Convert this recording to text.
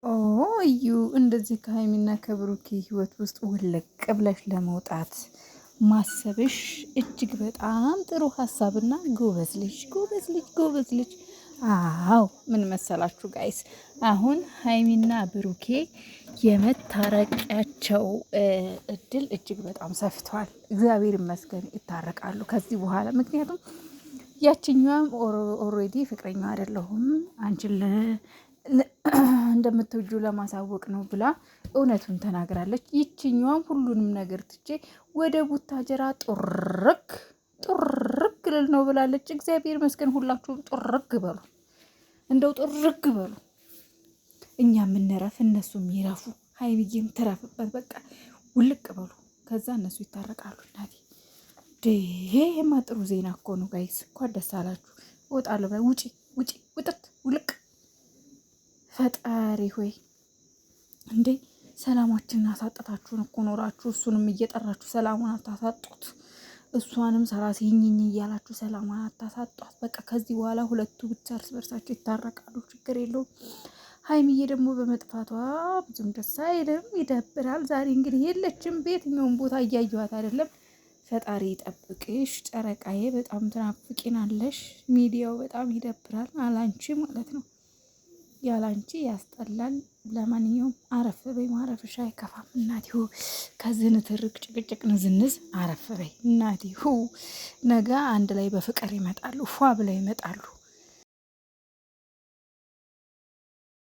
እዩ እንደዚህ ከሀይሚና ከብሩኬ ህይወት ውስጥ ውልቅ ብለሽ ለመውጣት ማሰብሽ እጅግ በጣም ጥሩ ሀሳብና ጎበዝ ልጅ ጎበዝ ልጅ ጎበዝ ልጅ። አዎ ምን መሰላችሁ ጋይስ፣ አሁን ሀይሚና ብሩኬ የመታረቂያቸው እድል እጅግ በጣም ሰፍቷል። እግዚአብሔር ይመስገን ይታረቃሉ ከዚህ በኋላ። ምክንያቱም ያችኛዋም ኦልሬዲ ፍቅረኛው አይደለሁም አንቺን እንደምትወጁ ለማሳወቅ ነው ብላ እውነቱን ተናግራለች። ይችኛዋም ሁሉንም ነገር ትቼ ወደ ቡታጀራ ጡርክ ጡርክ ልል ነው ብላለች። እግዚአብሔር ይመስገን። ሁላችሁም ጡርክ በሉ፣ እንደው ጡርክ በሉ። እኛ የምንረፍ እነሱም ይረፉ፣ ሀይሚዬም ትረፍበት። በቃ ውልቅ በሉ። ከዛ እነሱ ይታረቃሉ። እናቴ ይሄማ ጥሩ ዜና እኮ ነው ጋይስ። እንኳን ደስ አላችሁ። እወጣለሁ። ውጪ ውጪ፣ ውጥት ውልቅ። ፈጣሪ ሆይ እንዴ ሰላማችንን አሳጠታችሁን እኮ ኖራችሁ፣ እሱንም እየጠራችሁ ሰላሙን አታሳጡት። እሷንም ሰራሲ ይኝኝ እያላችሁ ሰላሙን አታሳጧት። በቃ ከዚህ በኋላ ሁለቱ ብቻ እርስ በርሳቸው ይታረቃሉ። ችግር የለውም። ሀይሚዬ ደግሞ በመጥፋቷ ብዙም ደስ አይልም፣ ይደብራል። ዛሬ እንግዲህ የለችም። በየትኛውም ቦታ እያየኋት አይደለም። ፈጣሪ ይጠብቅሽ ጨረቃዬ። በጣም ትናፍቂናለሽ። ሚዲያው በጣም ይደብራል፣ አላንቺ ማለት ነው። ያላንቺ ያስጠላል። ለማንኛውም አረፍ በይ፣ ማረፍሽ አይከፋም እናቲሁ። ከዚህ ንትርክ ጭቅጭቅ ንዝንዝ አረፍ በይ እናቲሁ። ነገ አንድ ላይ በፍቅር ይመጣሉ፣ ፏ ብለው ይመጣሉ።